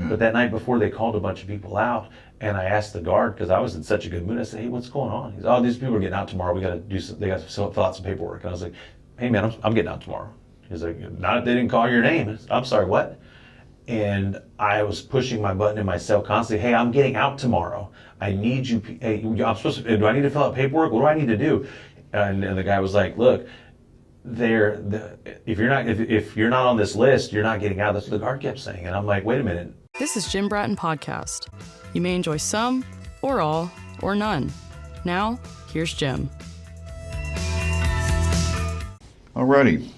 But that night before, they called a bunch of people out, and I asked the guard, because I was in such a good mood, I said, hey, what's going on? He's, oh, these people are getting out tomorrow. We got to do some, they got to fill out some paperwork. And I was like, hey man, I'm getting out tomorrow. He's like, not if they didn't call your name. I'm sorry, what? And I was pushing my button in my cell constantly. Hey, I'm getting out tomorrow. I need you. Hey, I'm supposed to. Do I need to fill out paperwork? What do I need to do? And the guy was like, look, if you're not on this list, you're not getting out. That's what the guard kept saying. And I'm like, wait a minute. This is Jim Bratton Podcast. You may enjoy some, or all, or none. Now, here's Jim. Alrighty.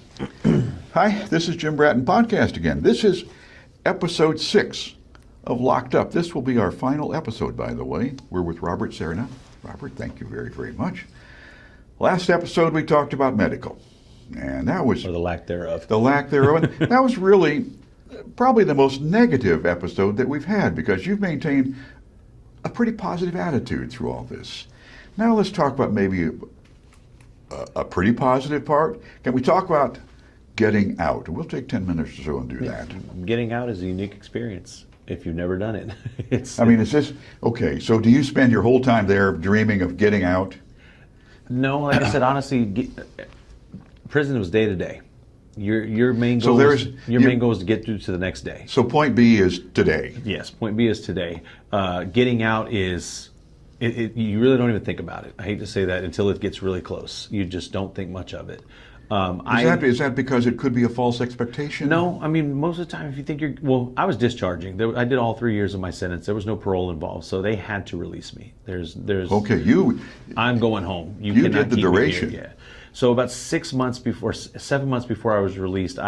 Hi, this is Jim Bratton Podcast again. This is Episod 6 of Locked Up. This will be our final episode, by the way. We're with Robert Serna. Robert, thank you very, very much. Last episode, we talked about medical. And that was... Or the lack thereof. The lack thereof. And that was really probably the most negative episode that we've had, because you've maintained a pretty positive attitude through all this. Now let's talk about maybe a pretty positive part. Can we talk about getting out? We'll take 10 minutes or so and do that. Getting out is a unique experience if you've never done it. Is this, okay, so do you spend your whole time there dreaming of getting out? No, like I said, honestly, prison was day to day. Your main goal main goal is to get through to the next day. So point B is today. Yes, point B is today. Getting out is, you really don't even think about it. I hate to say that until it gets really close. You just don't think much of it. Is that because it could be a false expectation? No, I mean, most of the time if you think I was discharging. I did all 3 years of my sentence. There was no parole involved, so they had to release me. Okay, I'm going home. You did cannot the keep duration. Me here. Yeah. So about 7 months before I was released,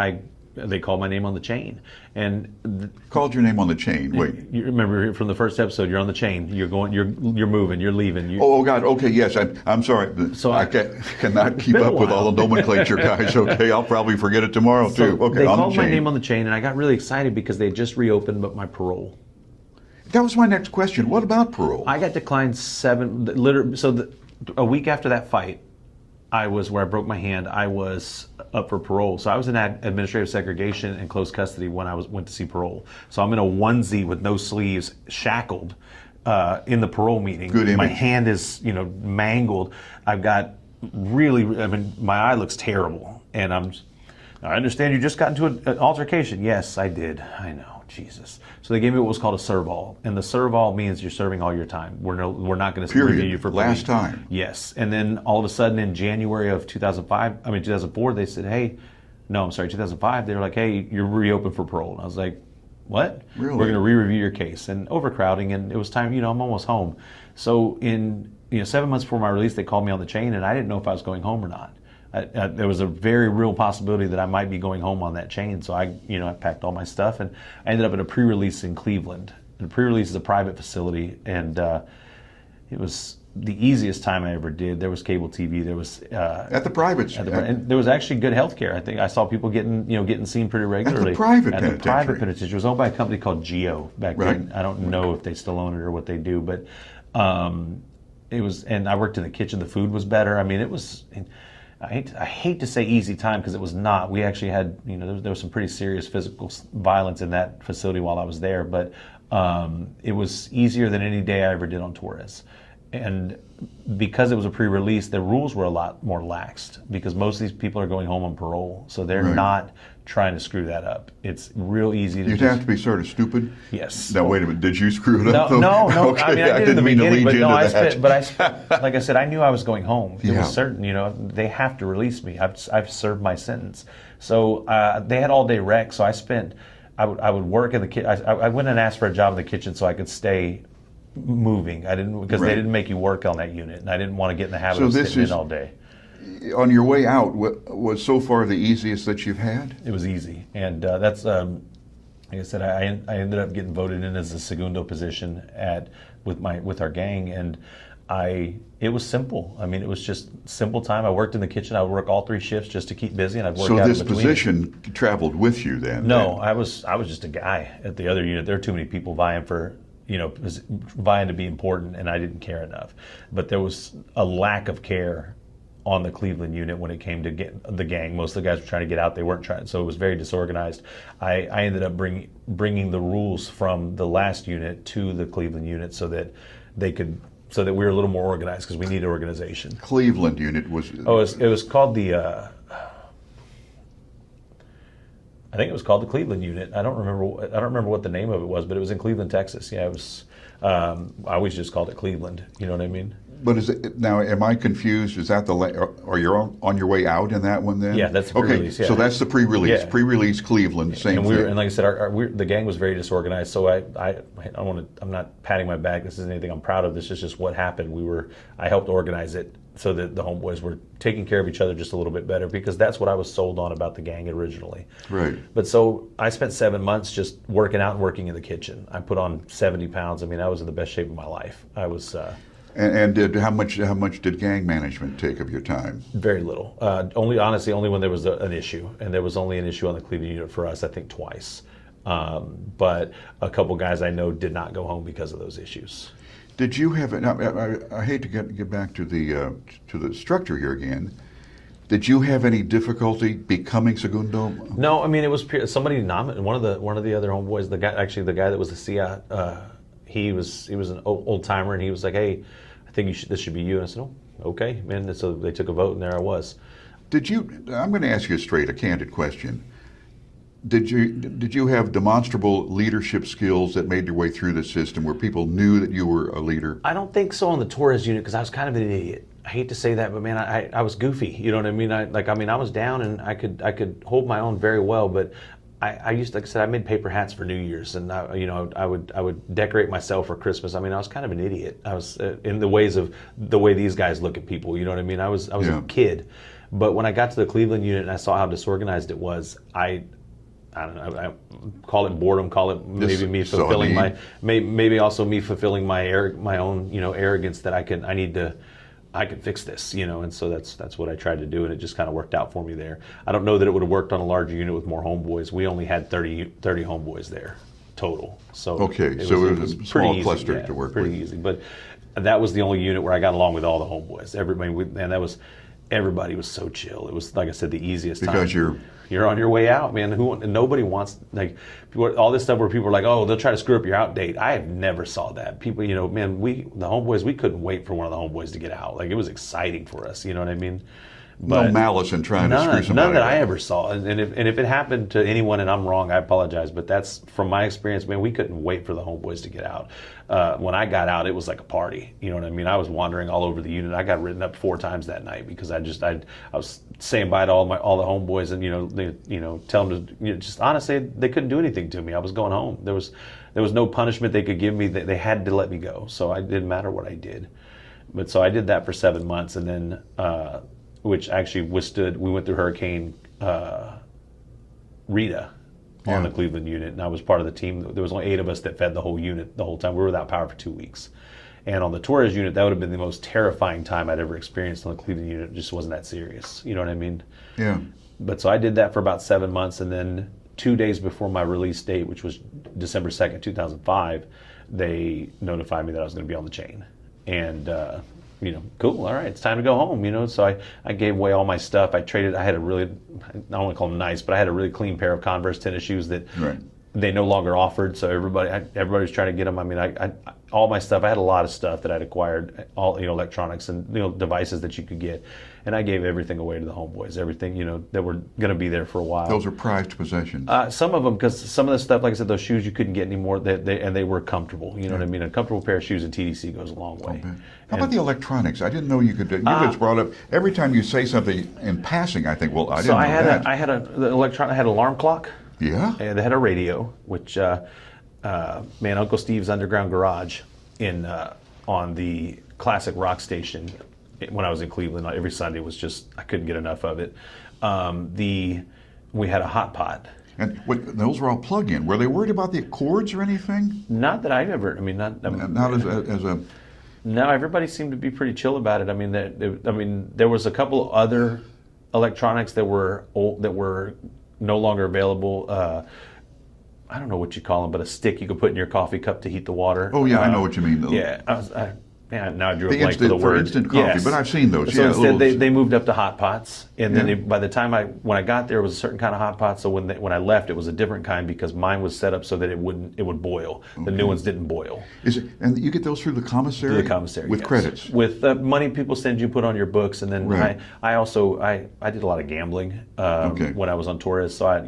they called my name on the chain. And called your name on the chain. Wait. You remember from the first episode, you're on the chain. You're moving, you're leaving. Oh God, okay, yes, I'm sorry. So I cannot keep up with all the nomenclature, guys. Okay, I'll probably forget it tomorrow too. Okay, they called my name on the chain, and I got really excited because they just reopened my parole. That was my next question. What about parole? I got declined a week after that fight, where I broke my hand, I was up for parole. So I was in administrative segregation and close custody when I went to see parole. So I'm in a onesie with no sleeves, shackled, in the parole meeting. Good image. My hand is, mangled. I've got my eye looks terrible. And I understand you just got into an altercation. Yes, I did. I know. Jesus. So they gave me what was called a serval, and the serval means you're serving all your time. We're not going to review you for last time. Yes, and then all of a sudden in January of 2004, they said, 2005. They were like, hey, you're reopened for parole, and I was like, what? Really? We're going to re-review your case, and overcrowding, and it was time. I'm almost home. So in 7 months before my release, they called me on the chain, and I didn't know if I was going home or not. There was a very real possibility that I might be going home on that chain. So I packed all my stuff, and I ended up at a pre-release in Cleveland. And the pre-release is a private facility, and it was the easiest time I ever did. There was cable TV. There was at the private, and there was actually good health care. I think I saw people getting seen pretty regularly at the private penitentiary. It was owned by a company called Geo back then. I don't know if they still own it or what they do, but it was. And I worked in the kitchen. The food was better. I mean, it was. I hate to say easy time, because it was not. We actually had, there was some pretty serious physical violence in that facility while I was there, but it was easier than any day I ever did on Torres. And because it was a pre-release, the rules were a lot more laxed, because most of these people are going home on parole, so they're not trying to screw that up. It's real easy to You'd have to be sort of stupid? Yes. Now, wait a minute. Did you screw it up? No. Okay, I mean, I did in the beginning, but no, I spent, like I said, I knew I was going home. It was certain, they have to release me. I've served my sentence. So they had all day rec, so I would work in the kitchen. I went and asked for a job in the kitchen so I could stay moving. Because they didn't make you work on that unit, and I didn't want to get in the habit of sitting in all day. On your way out, was so far the easiest that you've had? It was easy, and that's like I said. I ended up getting voted in as a segundo position with our gang, and it was simple. I mean, it was just simple time. I worked in the kitchen. I would work all 3 shifts just to keep busy, and I'd work out in between. So this position traveled with you then? No, I was just a guy at the other unit. There were too many people vying to be important, and I didn't care enough. But there was a lack of care on the Cleveland unit when it came to the gang. Most of the guys were trying to get out. They weren't trying, so it was very disorganized. I ended up bringing the rules from the last unit to the Cleveland unit so that we were a little more organized because we needed organization. Cleveland unit was... It was called the... I think it was called the Cleveland unit. I don't remember what the name of it was, but it was in Cleveland, Texas. Yeah, it was. I always just called it Cleveland. You know what I mean? But is it now? Am I confused? Is that are you on your way out in that one then? Yeah, that's the pre-release. Okay, so that's the pre-release. Yeah. Pre-release Cleveland, same thing. And like I said, the gang was very disorganized. So I'm not patting my back. This isn't anything I'm proud of. This is just what happened. I helped organize it so that the homeboys were taking care of each other just a little bit better, because that's what I was sold on about the gang originally. Right. But so I spent 7 months just working out and working in the kitchen. I put on 70 pounds. I mean, I was in the best shape of my life. I was. And how much did gang management take of your time? Very little. Only when there was an issue, and there was only an issue on the Cleveland unit for us, I think twice. But a couple guys I know did not go home because of those issues. Did you have? I hate to get back to the structure here again. Did you have any difficulty becoming segundo? No, I mean, it was somebody nominated. One of the other homeboys, the guy that was the CIA, he was an old timer, and he was like, "Hey, I think this should be you." And I said, "Oh, okay, man." And so they took a vote, and there I was. I'm going to ask you a candid question. Did you have demonstrable leadership skills that made your way through the system where people knew that you were a leader? I don't think so on the Torres unit, because I was kind of an idiot. I hate to say that, but man, I was goofy. You know what I mean? I was down, and I could hold my own very well, but I used to, like I said, I made paper hats for New Year's, and I would decorate myself for Christmas. I mean, I was kind of an idiot. I was in the way these guys look at people. You know what I mean? I was a kid, but when I got to the Cleveland unit and I saw how disorganized it was, I don't know. I call it boredom. Call it maybe me fulfilling maybe also me fulfilling my own arrogance that I can fix this, and so that's what I tried to do, and it just kind of worked out for me there. I don't know that it would have worked on a larger unit with more homeboys. We only had 30 homeboys there total. So it was a small cluster to work with. Pretty easy, but that was the only unit where I got along with all the homeboys. Everybody was so chill. It was, like I said, the easiest time. Because you're on your way out, man. Nobody wants, like, all this stuff where people are like, oh, they'll try to screw up your out date. I have never saw that. People, man, the homeboys, we couldn't wait for one of the homeboys to get out. Like, it was exciting for us, you know what I mean? But no malice in trying to screw somebody none that out. I ever saw. And if it happened to anyone and I'm wrong, I apologize. But that's, from my experience, man, we couldn't wait for the homeboys to get out. When I got out, it was like a party. You know what I mean? I was wandering all over the unit. I got written up 4 times that night because I was saying bye to all the homeboys, and tell them to just honestly, they couldn't do anything to me. I was going home. There was no punishment they could give me. They had to let me go. So it didn't matter what I did. But so I did that for 7 months, and then which actually we went through Hurricane Rita on the Cleveland unit, and I was part of the team. There was only 8 of us that fed the whole unit the whole time. We were without power for 2 weeks. And on the Torres unit, that would have been the most terrifying time I'd ever experienced on the Cleveland unit. It just wasn't that serious. You know what I mean? Yeah. But so I did that for about 7 months, and then 2 days before my release date, which was December 2nd, 2005, they notified me that I was going to be on the chain. And cool, all right, it's time to go home, So I gave away all my stuff. I had a really, I don't want to call them nice, but I had a really clean pair of Converse tennis shoes that they no longer offered. So everybody was trying to get them. I mean, I all my stuff, I had a lot of stuff that I'd acquired, all, electronics and, devices that you could get. And I gave everything away to the homeboys, everything, that were going to be there for a while. Those are prized possessions. Some of them, because some of the stuff, like I said, those shoes you couldn't get anymore, and they were comfortable. You know what I mean? A comfortable pair of shoes in TDC goes a long way. Okay. How about the electronics? I didn't know you could do. You just brought up, every time you say something in passing, I think, well, I didn't know that. I had an alarm clock. Yeah. And they had a radio, which, Uncle Steve's Underground Garage on the classic rock station when I was in Cleveland, every Sunday was just, I couldn't get enough of it. We had a hot pot. And those were all plug-in. Were they worried about the cords or anything? Not that I've ever, not as a... No, everybody seemed to be pretty chill about it. I mean, there was a couple of other electronics that were no longer available. I don't know what you call them, but a stick you could put in your coffee cup to heat the water. Oh yeah, I know what you mean. Yeah, man, now I drew a The blank for the word. instant coffee, Yes. but I've seen those. So Yeah, instead, little- they moved up to hot pots, and then Yeah. by the time when I got there, it was a certain kind of hot pot. So when I left, it was a different kind because mine was set up so that it would boil. The new ones didn't boil. And you get those through the commissary? Through the commissary, With yes. credits? With money people send you, put on your books, and then Right. I also did a lot of gambling when I was on Torres, so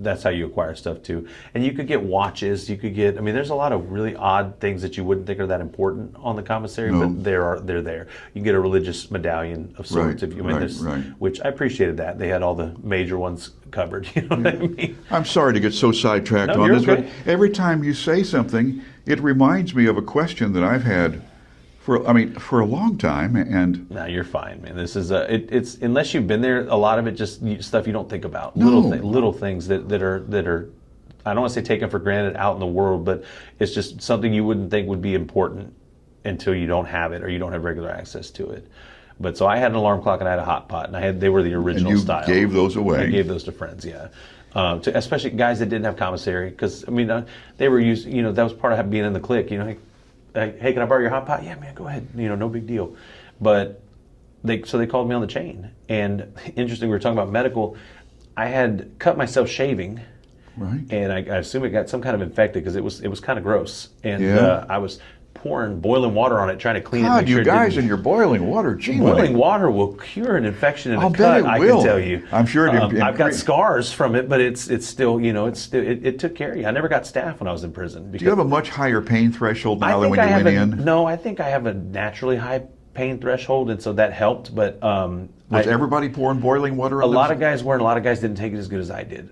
that's how you acquire stuff too. And you could get watches, you could get, I mean, there's a lot of really odd things that you wouldn't think are that important on the commissary, No. but they're there. You can get a religious medallion of sorts, Right, if you, I mean, right. which I appreciated that they had all the major ones covered. You know what I mean? I'm sorry to get so sidetracked No, on you're this, okay. but every time you say something, it reminds me of a question that I've had for a long time, and No, you're fine, man. This is it's unless you've been there, a lot of it just stuff you don't think about. No. Little things that are I don't want to say taken for granted out in the world, but it's just something you wouldn't think would be important until you don't have it or you don't have regular access to it. But so I had an alarm clock and I had a hot pot, and they were the original you style. gave those away. I gave those to friends, yeah. Especially guys that didn't have commissary, because I mean they were used. You know, that was part of being in the clique. You know, hey, can I borrow your hot pot? Yeah, man, go ahead. You know, no big deal. But they called me on the chain. And interesting, we were talking about medical. I had cut myself shaving, right? and I assume it got some kind of infected because it was kind of gross. And Yeah. I was pouring boiling water on it, trying to clean it. God, make sure you it guys didn't- and your boiling water, gee, Boiling water will cure an infection in I'll a bet cut. it I will. can tell you. I'm sure it I've got scars from it, but it's still, you know, it took care of you. I never got staph when I was in prison. Do you have a much higher pain threshold now than when you went in? No, I think I have a naturally high pain threshold, and so that helped. But Was everybody pouring boiling water a on lot them? of guys were, and a lot of guys didn't take it as good as I did.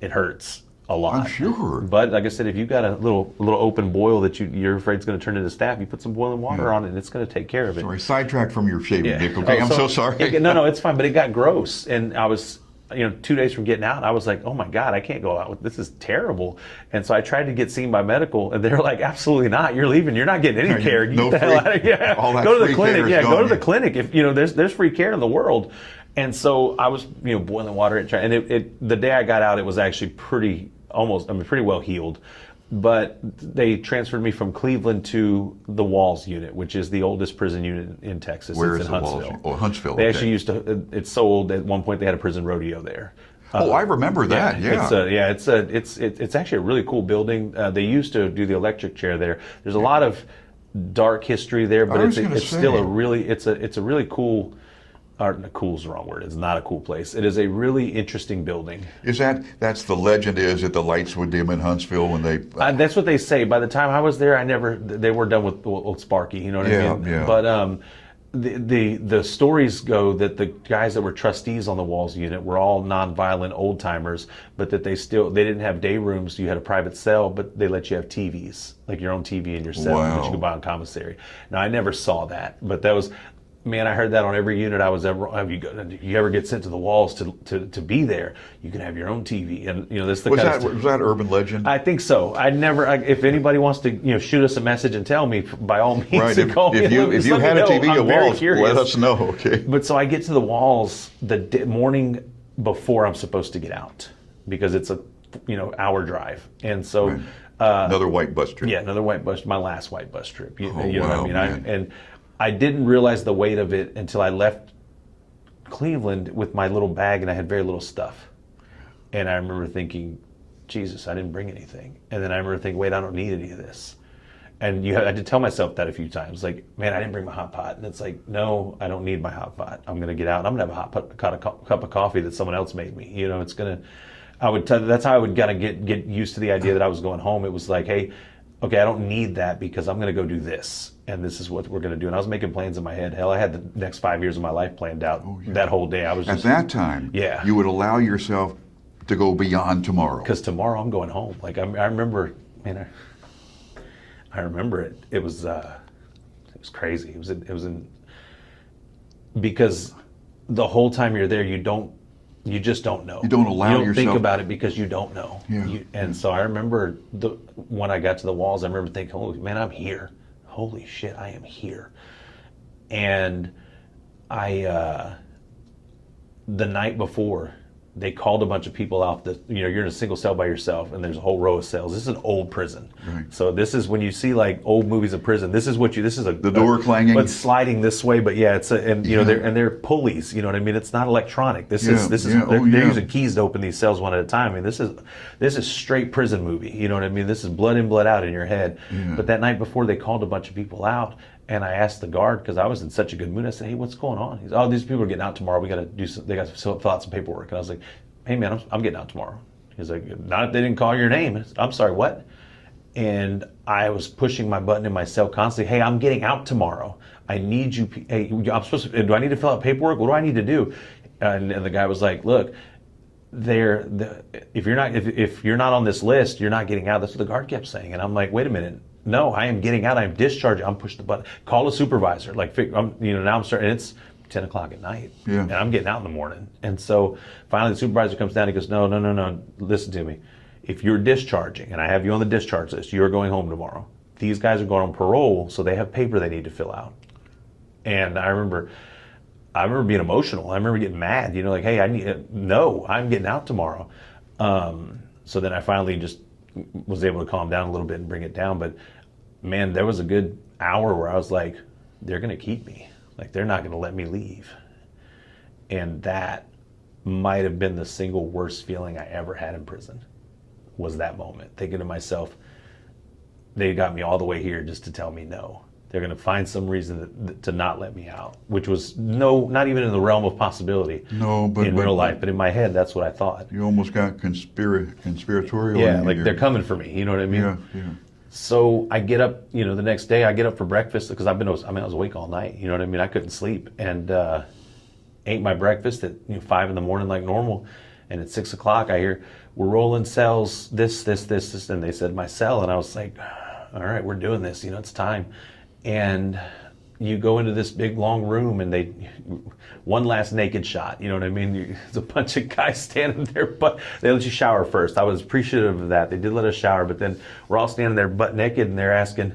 It hurts a lot. I'm sure. But like I said, if you've got a little open boil that you're afraid is going to turn into staph, you put some boiling water on it, and it's going to take care of it. Sorry, sidetracked from your shaving, Yeah. Nick. Okay, I'm so sorry. No, it's fine. But it got gross, and I was, 2 days from getting out, I was like, oh my God, I can't go out with this. Is terrible. And so I tried to get seen by medical, and they're like, absolutely not. You're leaving. You're not getting any care. No Get the hell free- out of here. all that Go to the free clinic. care is Yeah, go gone. to the clinic. If there's free care in the world. And so I was, boiling water and the day I got out, it was actually pretty well healed. But they transferred me from Cleveland to the Walls unit, which is the oldest prison unit in Texas. Where It's is in the Walls Huntsville. unit? Oh, Huntsville, They okay. actually used to. It's so old that at one point they had a prison rodeo there. Oh, I remember that. Yeah. It's actually a really cool building. They used to do the electric chair there. There's a lot of dark history there, but I was it's gonna still say. it's a really cool. Cool's the wrong word. It's not a cool place. It is a really interesting building. That's the legend is that the lights would dim in Huntsville when they. That's what they say. By the time I was there, they were done with old Sparky. You know what I mean? Yeah. But the stories go that the guys that were trustees on the Walls unit were all nonviolent old timers, but that they didn't have day rooms. You had a private cell, but they let you have TVs, like your own TV in your cell that Wow. you could buy on commissary. Now I never saw that, but that was. Man, I heard that on every unit I was ever. You ever get sent to the Walls to be there? You can have your own TV, and that's the Was kind of that was that urban legend? I think so. If anybody wants to, shoot us a message and tell me, by all means, Right. call me. If you had a TV at Walls, let us know. Okay. But so I get to the Walls the morning before I'm supposed to get out because it's a hour drive, and so. Right. Another white bus trip. Yeah, another white bus. My last white bus trip. You know wow, what I mean? man. I didn't realize the weight of it until I left Cleveland with my little bag, and I had very little stuff. And I remember thinking, Jesus, I didn't bring anything. And then I remember thinking, wait, I don't need any of this. And I had to tell myself that a few times, like, man, I didn't bring my hot pot. And it's like, no, I don't need my hot pot. I'm going to get out, and I'm going to have a cup of coffee that someone else made me. It's going to. That's how I would kind of get used to the idea that I was going home. It was like, hey, okay, I don't need that because I'm going to go do this. And this is what we're going to do. And I was making plans in my head. Hell, I had the next 5 years of my life planned out. That whole day. I was At just, that time, Yeah. you would allow yourself to go beyond tomorrow. because tomorrow I'm going home. Like I remember, man, I remember it. It was crazy. It was because the whole time you're there, you just don't know. You don't allow You don't think yourself- about it because you don't know. Yeah. So I remember when I got to the Walls, I remember thinking, holy man, I'm here. Holy shit, I am here. And the night before, they called a bunch of people out that, you're in a single cell by yourself and there's a whole row of cells. This is an old prison. Right. So this is when you see like old movies of prison, this is the door clanging. But sliding this way, but yeah, they're pulleys, you know what I mean? It's not electronic. They're using keys to open these cells one at a time. I mean, this is straight prison movie, you know what I mean? This is blood in, blood out in your head. Yeah. But that night before, they called a bunch of people out. And I asked the guard, because I was in such a good mood, I said, hey, what's going on? He's, oh, these people are getting out tomorrow. They got to fill out some paperwork. And I was like, hey, man, I'm getting out tomorrow. He's like, not if they didn't call your name. I'm sorry, what? And I was pushing my button in my cell constantly. Hey, I'm getting out tomorrow. I need you. Hey, I'm supposed to, do I need to fill out paperwork? What do I need to do? And the guy was like, look, if you're not on this list, you're not getting out. That's what the guard kept saying. And I'm like, wait a minute. No, I am getting out. I'm discharging. I'm pushing the button. Call a supervisor. Now I'm starting. It's 10 o'clock at night, and I'm getting out in the morning. And so finally the supervisor comes down and he goes, no, listen to me. If you're discharging and I have you on the discharge list, you're going home tomorrow. These guys are going on parole, so they have paper they need to fill out. And I remember being emotional. I remember getting mad, like, hey, I'm getting out tomorrow. So then I finally just was able to calm down a little bit and bring it down. But man, there was a good hour where I was like, they're going to keep me. Like, they're not going to let me leave. And that might have been the single worst feeling I ever had in prison, was that moment. Thinking to myself, they got me all the way here just to tell me no. They're going to find some reason to not let me out, which was not even in the realm of possibility. No, but in real life. But in my head, that's what I thought. You almost got conspiratorial. Yeah, like they're coming for me. You know what I mean? Yeah. So I get up, the next day I get up for breakfast because I was awake all night. You know what I mean? I couldn't sleep, and ate my breakfast at 5 a.m. like normal. And at 6 o'clock I hear, we're rolling cells, this, and they said my cell, and I was like, all right, we're doing this. It's time. And you go into this big long room and one last naked shot, you know what I mean? There's a bunch of guys standing there, but they let you shower first. I was appreciative of that. They did let us shower, but then we're all standing there butt naked and they're asking,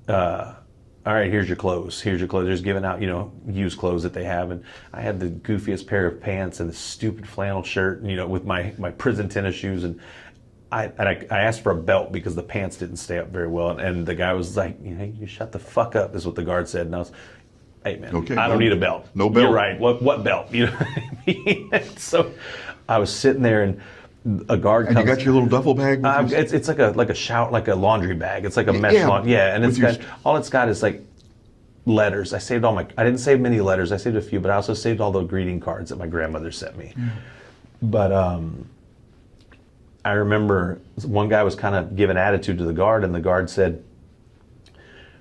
all right, here's your clothes. Here's your clothes. They're just giving out, used clothes that they have. And I had the goofiest pair of pants and the stupid flannel shirt, with my prison tennis shoes. And I asked for a belt because the pants didn't stay up very well. And the guy was like, you shut the fuck up, is what the guard said. And I was, hey man, okay, I don't need a belt. No belt. You're right. What belt? You know what I mean? So I was sitting there and a guard comes. And you got your little duffel bag with you? It's like a laundry bag. It's like a mesh laundry. Yeah, and all it's got is like letters. I saved I didn't save many letters. I saved a few, but I also saved all the greeting cards that my grandmother sent me. Yeah. But I remember one guy was kind of giving attitude to the guard, and the guard said,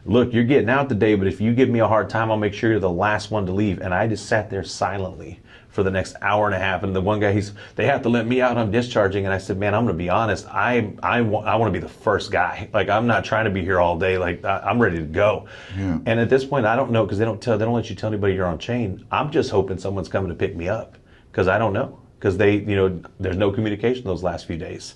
look, you're getting out today, but if you give me a hard time, I'll make sure you're the last one to leave. And I just sat there silently for the next hour and a half. And the one guy, they have to let me out, I'm discharging. And I said, man, I'm going to be honest. I want to be the first guy. Like, I'm not trying to be here all day. Like, I'm ready to go. Yeah. And at this point, I don't know, because they don't let you tell anybody you're on chain. I'm just hoping someone's coming to pick me up, because I don't know. Because there's no communication those last few days.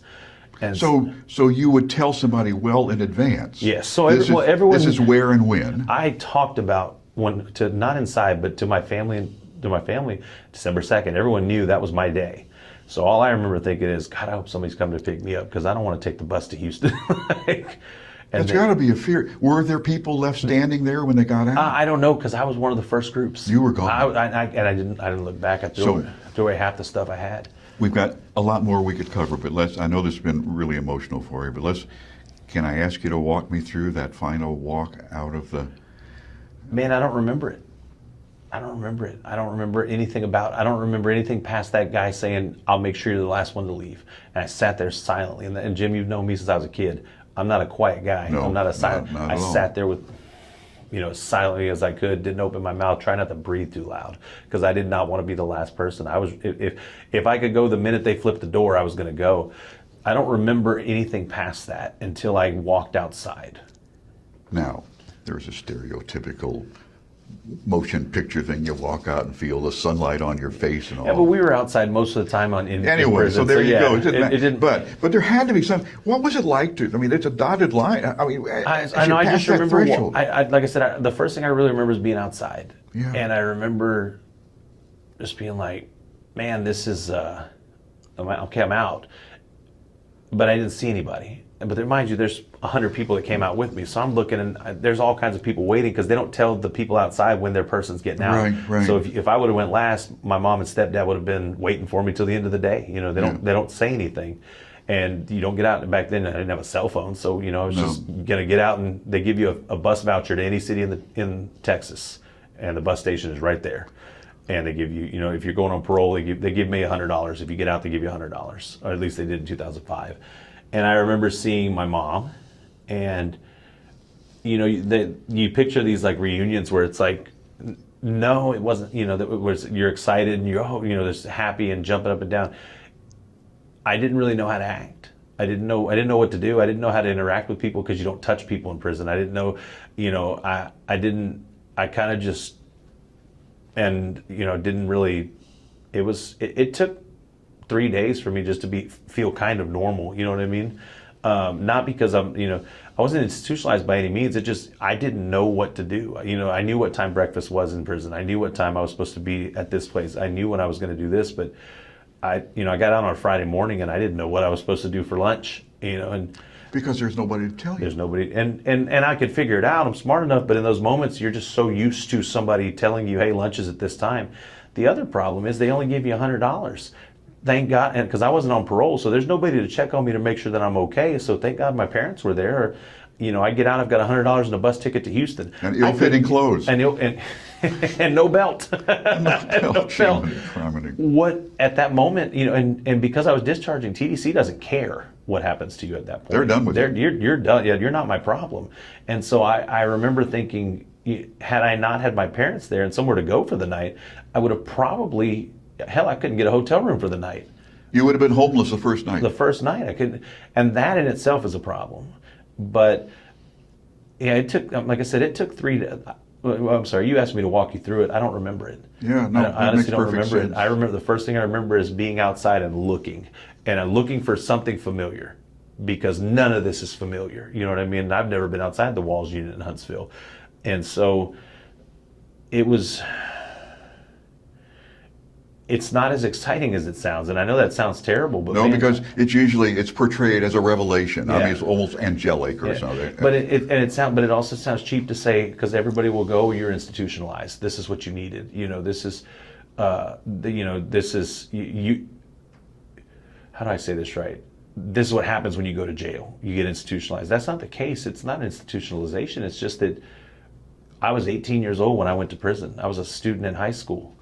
And so you would tell somebody well in advance. Yes. So everyone. This is where and when. I talked about not inside, but to my family, December 2nd. Everyone knew that was my day. So all I remember thinking is, God, I hope somebody's coming to pick me up, because I don't want to take the bus to Houston. That's got to be a fear. Were there people left standing there when they got out? I don't know, because I was one of the first groups. You were gone. I didn't look back. I threw away half the stuff I had. We've got a lot more we could cover, but I know this has been really emotional for you, but can I ask you to walk me through that final walk out of the... Man, I don't remember it. I don't remember anything I don't remember anything past that guy saying, I'll make sure you're the last one to leave. And I sat there silently. And Jim, you've known me since I was a kid. I'm not a quiet guy. No, I'm not a silent. Not I sat there with, as silently as I could, didn't open my mouth, try not to breathe too loud, because I did not want to be the last person. I was, if I could go the minute they flipped the door, I was going to go. I don't remember anything past that until I walked outside. Now, there's a stereotypical motion picture thing. You walk out and feel the sunlight on your face and all. Yeah, but we were outside most of the time in prison, so there you go. It didn't, but there had to be some. What was it like to? I mean, it's a dotted line. I mean, I just remember. Like I said, the first thing I really remember is being outside, and I remember just being like, "Man, this is I'm out. But I didn't see anybody. But mind you, there's 100 people that came out with me. So I'm looking, and there's all kinds of people waiting because they don't tell the people outside when their person's getting out. Right. So if I would have went last, my mom and stepdad would have been waiting for me till the end of the day. You know, they don't say anything. And you don't get out. And back then, I didn't have a cell phone. So, you know, I was just going to get out, and they give you a bus voucher to any city in Texas. And the bus station is right there. And they give you, you know, if you're going on parole, they give me $100. If you get out, they give you $100. Or at least they did in 2005. And I remember seeing my mom, and you know, you picture these like reunions where it's like, no, it wasn't. You know, that was you're excited and you're just happy and jumping up and down. I didn't really know how to act. I didn't know what to do. I didn't know how to interact with people because you don't touch people in prison. I didn't know, you know, I kind of just, and you know, didn't really. It took 3 days for me just to feel kind of normal, you know what I mean? Not because I wasn't institutionalized by any means. It just, I didn't know what to do. You know, I knew what time breakfast was in prison. I knew what time I was supposed to be at this place. I knew when I was going to do this, but I got out on a Friday morning and I didn't know what I was supposed to do for lunch, you know, and because there's nobody to tell you. There's nobody, and I could figure it out. I'm smart enough, but in those moments, you're just so used to somebody telling you, hey, lunch is at this time. The other problem is they only give you $100. Thank God, and because I wasn't on parole, so there's nobody to check on me to make sure that I'm okay. So thank God my parents were there. Or, you know, I get out, I've got $100 and a bus ticket to Houston, and ill-fitting clothes, and no belt, no belt. What at that moment, you know, and because I was discharging, TDC doesn't care what happens to you at that point. They're done with it. You're done. Yeah, you're not my problem. And so I remember thinking, had I not had my parents there and somewhere to go for the night, I would have probably. Hell, I couldn't get a hotel room for the night. You would have been homeless the first night. The first night, I couldn't, and that in itself is a problem. But yeah, it took, like I said, it took 3 days. Well, I'm sorry, you asked me to walk you through it. I don't remember it. Yeah, no, I honestly don't remember sense. it. I remember the first thing I remember is being outside and looking I'm looking for something familiar, because none of this is familiar. You know what I mean? I've never been outside the Walls unit in Huntsville, and so it was. It's not as exciting as it sounds, and I know that sounds terrible, but no, because it's portrayed as a revelation. Yeah. I mean, it's almost angelic or something. But it also sounds cheap to say, because everybody will go, you're institutionalized. This is what you needed. You know, this is, this is you. How do I say this right? This is what happens when you go to jail. You get institutionalized. That's not the case. It's not institutionalization. It's just that I was 18 years old when I went to prison. I was a student in high school.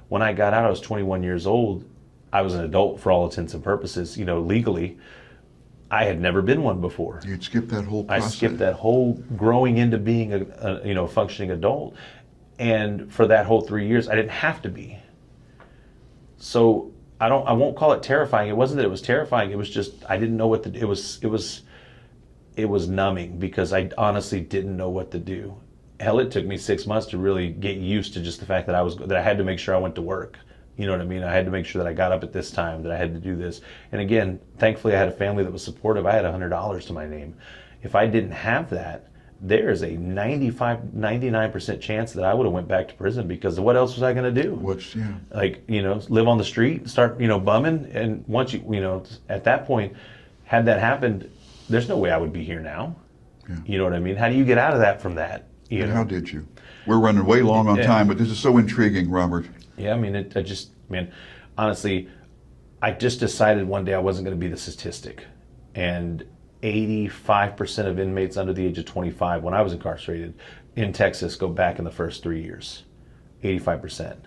When I got out, I was 21 years old. I was an adult for all intents and purposes, you know, legally. I had never been one before. You'd skip that whole process. I skipped that whole growing into being a functioning adult. And for that whole 3 years, I didn't have to be. So I won't call it terrifying. It wasn't that it was terrifying. It was just, I didn't know what to do. It was numbing, because I honestly didn't know what to do. Hell, it took me 6 months to really get used to just the fact that I had to make sure I went to work. You know what I mean? I had to make sure that I got up at this time, that I had to do this. And again, thankfully I had a family that was supportive. I had $100 to my name. If I didn't have that, there is a 99% chance that I would have went back to prison, because what else was I going to do? Like, you know, live on the street, start, you know, bumming. And once at that point, had that happened, there's no way I would be here now. Yeah. You know what I mean? How do you get out of that from that? And how did you? We're running way long on time, but this is so intriguing, Robert. Yeah, I mean, honestly, I just decided one day I wasn't going to be the statistic. And 85% of inmates under the age of 25, when I was incarcerated in Texas, go back in the first 3 years. 85%.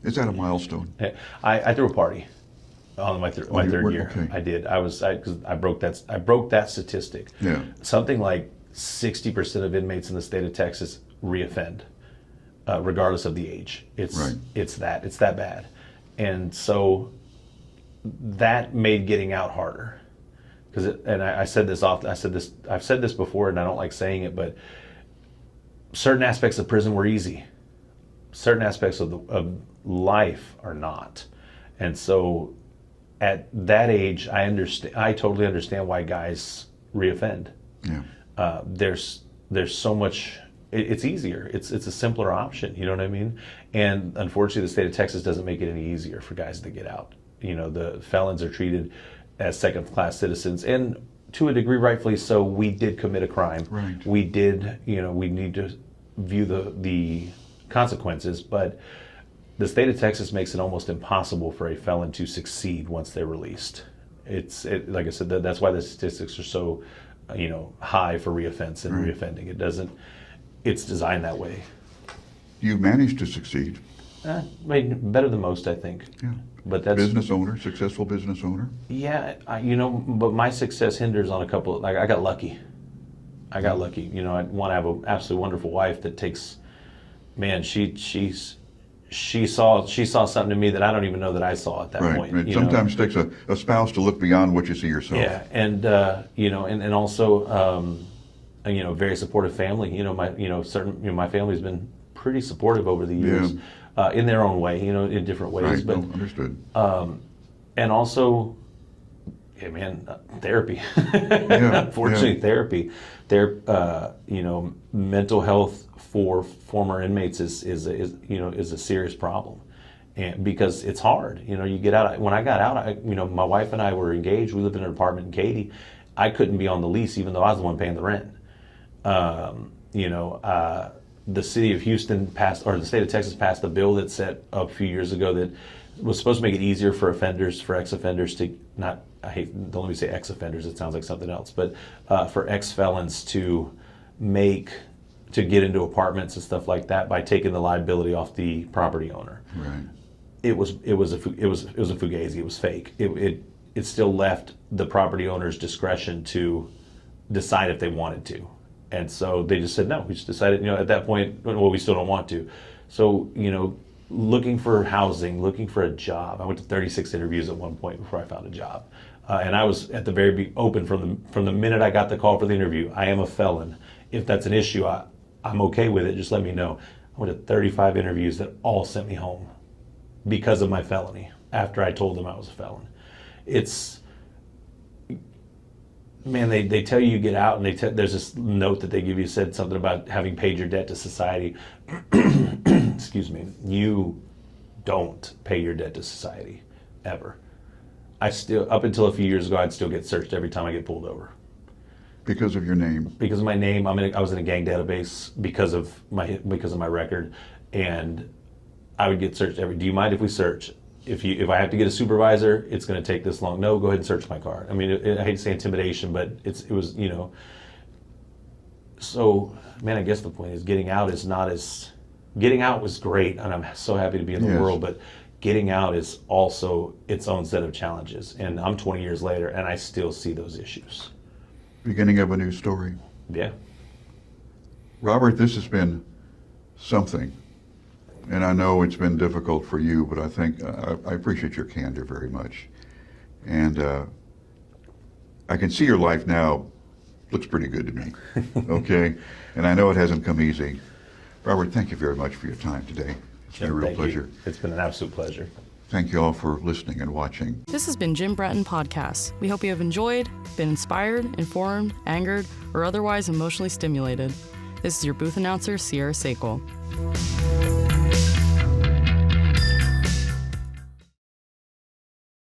Is that a milestone? I threw a party on my third year. Okay. I did. Because I broke that statistic. Yeah. Something like 60% of inmates in the state of Texas reoffend, regardless of the age. It's that bad, and so that made getting out harder. I've said this before, and I don't like saying it, but certain aspects of prison were easy. Certain aspects of life are not, and so at that age, I totally understand why guys reoffend. Yeah. There's so much. It's easier. It's a simpler option. You know what I mean? And unfortunately, the state of Texas doesn't make it any easier for guys to get out. the felons are treated as second-class citizens, and to a degree, rightfully so. We did commit a crime. Right. We did, we need to view the consequences, but the state of Texas makes it almost impossible for a felon to succeed once they're released. Like I said, that's why the statistics are so, high for reoffense and reoffending. It's designed that way. You managed to succeed. Better than most, I think. Yeah. But that's Successful business owner. Yeah, but my success hinders on a couple. I got lucky. I have an absolutely wonderful wife that takes. Man, she saw something in me that I don't even know that I saw at that point. It sometimes takes a spouse to look beyond what you see yourself. Yeah, and and also very supportive family. My family's been pretty supportive over the years. Yeah. In their own way, in different ways. Right, but understood. And also, therapy. Unfortunately, therapy. Mental health for former inmates is a serious problem, and because it's hard. You get out. When I got out, my wife and I were engaged. We lived in an apartment in Katy. I couldn't be on the lease, even though I was the one paying the rent. The city of Houston the state of Texas passed a bill that set up a few years ago that was supposed to make it easier for ex-offenders to don't let me say ex-offenders, it sounds like something else, but for ex-felons to get into apartments and stuff like that by taking the liability off the property owner. Right. It was a fugazi. It was fake. It still left the property owner's discretion to decide if they wanted to. And so they just said no. We just decided, at that point, we still don't want to. So, looking for housing, looking for a job. I went to 36 interviews at one point before I found a job. And I was at the very open from the minute I got the call for the interview. I am a felon. If that's an issue, I'm okay with it. Just let me know. I went to 35 interviews that all sent me home because of my felony after I told them I was a felon. They tell you get out, and there's this note that they give you, said something about having paid your debt to society. Excuse me. You don't pay your debt to society, ever. Up until a few years ago, I'd still get searched every time I get pulled over. Because of your name? Because of my name. I was in a gang database because of my record, and I would get searched do you mind if we search? If I have to get a supervisor, it's going to take this long. No, go ahead and search my car. I hate to say intimidation, but it was. So, I guess the point is getting out was great, and I'm so happy to be in the world, but getting out is also its own set of challenges. And I'm 20 years later, and I still see those issues. Beginning of a new story. Yeah. Robert, this has been something. And I know it's been difficult for you, but I think I appreciate your candor very much. And I can see your life now looks pretty good to me. Okay? And I know it hasn't come easy. Robert, thank you very much for your time today. It's been a real pleasure. It's been an absolute pleasure. Thank you all for listening and watching. This has been Jim Bratton Podcasts. We hope you have enjoyed, been inspired, informed, angered, or otherwise emotionally stimulated. This is your booth announcer, Sierra Sakel.